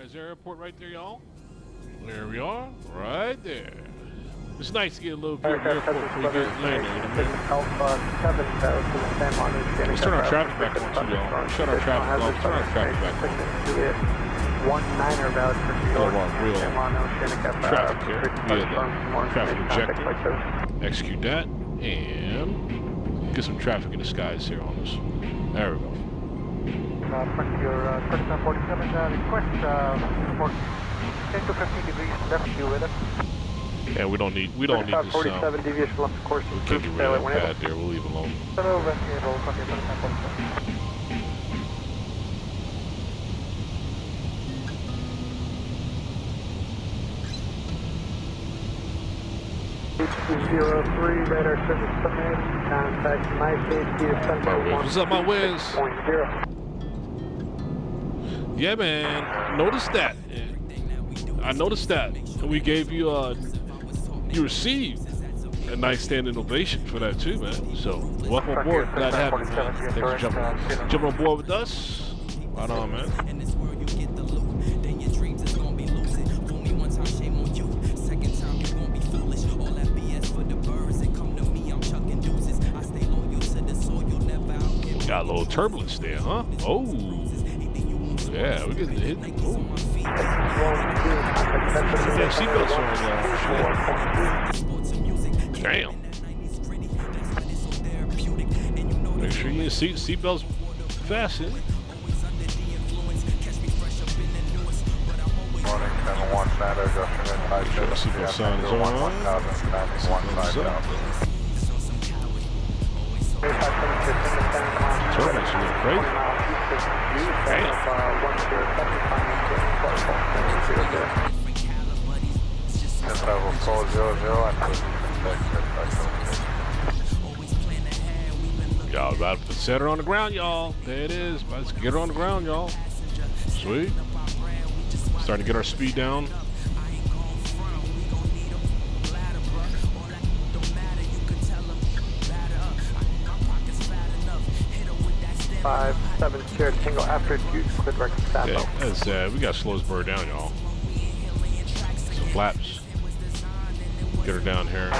There's airport right there, y'all. There we are, right there. It's nice to get a little view of the airport before you get landed. Let's turn our traffic back on too, y'all. Shut our traffic off. Turn our traffic back on. 19er valid for real traffic here. Yeah, the traffic injector. Execute that and get some traffic in the skies here on us. There we go. Your 47, request for 10 to 15 degrees left you with it. Yeah, we don't need this 47 deviation left of course. We can't get rid of that pad there, we'll leave it alone. H203 radar service submit. Contact my safety center. What's up, my whiz? Yeah, man. Notice that. I noticed that. We gave you you received a nice standing ovation for that too, man. So welcome aboard. Glad to have you, man. Thanks for jumping on board with us. Right on, man. Got a little turbulence there, huh? Oh, yeah, we're getting hit. Oh. Yeah, seatbelts on. Damn. Make sure you seatbelts fasten. Morning, 10-1 matter, adjustment in high seatbelt sign is on. Turbulence a little crazy. Damn. Y'all about to set her on the ground, y'all. There it is. Let's get her on the ground, y'all. Sweet. Starting to get our speed down. 5-7 Sierra Tango after 2 quit record stand yeah, that's, we got to slow this bird down, y'all. Some flaps. Get her down here.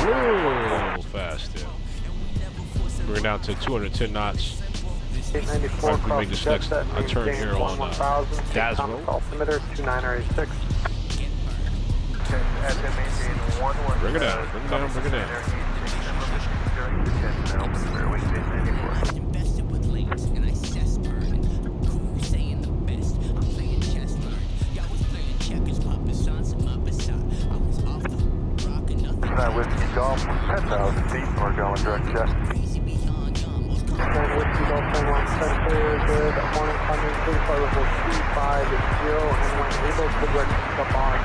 Whoa, fast, yeah. Bring her down to 210 knots. 894 we make this next turn here on Dazzle. Altimeter 2986. Bring her down, bring her down, bring her down. Whiskey Golf, 10,000 feet, we're going direct chest. Whiskey Golf 10-1 center, good morning, coming to flight level 250, and when able to direct the bar.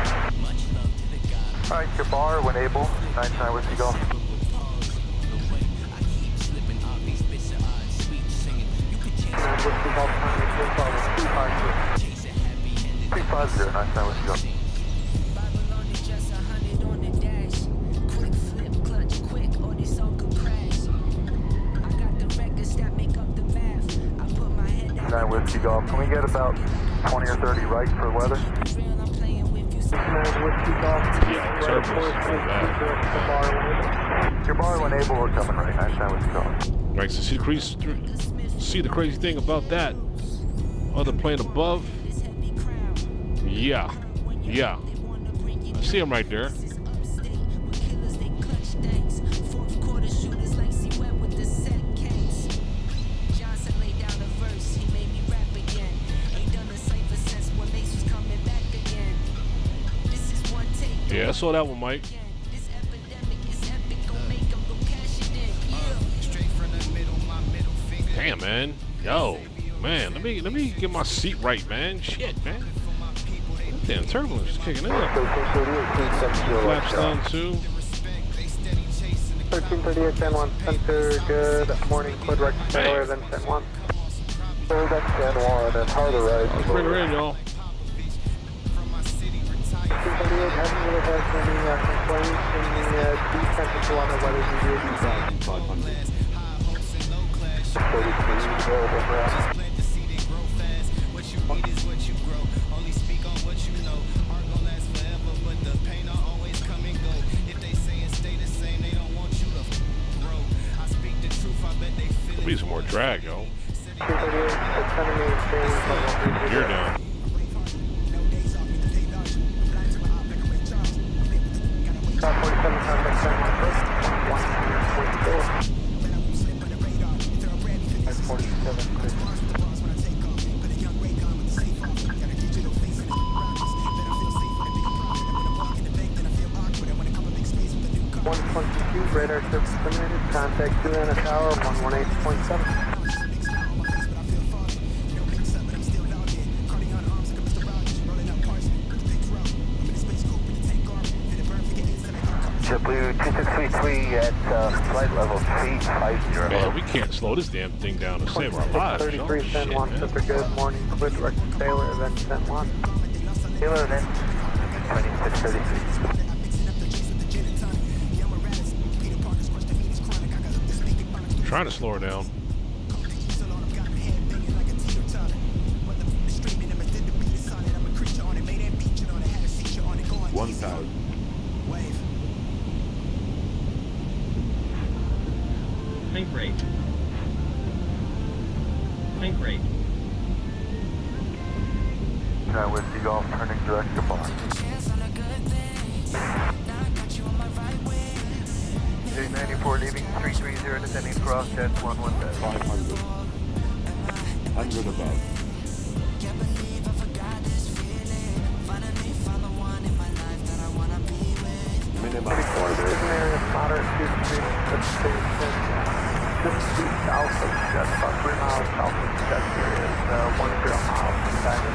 Alright, your bar, when able, 99 Whiskey Golf. Whiskey Golf coming to flight level 250. 350, 99 Whiskey Golf. Whiskey Golf. Can we get about 20 or 30 right for weather? Yeah, turbulence. Your bar when able, we're coming right. 99 Whiskey Golf. Right, so see the crazy thing about that other plane above? Yeah. I see him right there. Yeah, I saw that one, Mike. Damn, man. Yo, man, let me get my seat right, man. Shit, man. Damn, turbulence is kicking in. Flaps down too. 1338 San Juan Center. Good morning, quid right to then San Juan. Third up San Juan and harder right. Let's bring her in, y'all. 1338 hasn't really had any complaints in the deep temperature on the weather deviation. 43 available for us. drag, yo. 238, sending me change level 330. You're down. Top 47, contact San Juan first. 147, Chris. 122, radar service terminated. Contact 2 and a tower, 118.7. W2633 at flight level 350. Man, we can't slow this damn thing down to save our lives. 33 No? San Juan, Shit, Center, good morning. Clear direct to Taylor, event San Juan. Taylor then 2633. Trying to slow her down. Think rate. Think rate. Now with the golf turning direct to bar. 894 leaving 330 descending cross jet 117. 500. 100 above. Minimum 34, there is an area of moderate speed precipitation just due south of jet, about 3 miles south of jet. There is 10 miles from Diamond.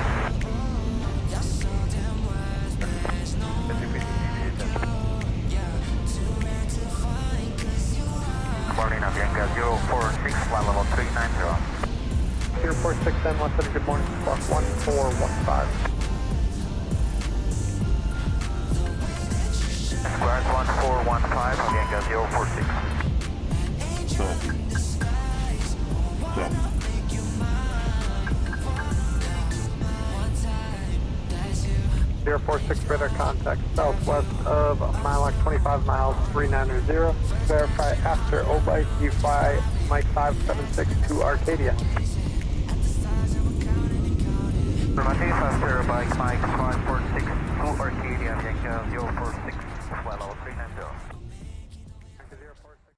Morning, Avianca 046, flight level 390. 046 San Juan Center, good morning. Squawk 1415. Squawk 1415, Avianca 046. 30. 10. 046 radar contact southwest of Miloc 25 miles 390. Verify after Obike you fly Mike 576 to Arcadia. Affirmative, after bike Mike 546 to Arcadia, Avianca 046, flight level 390.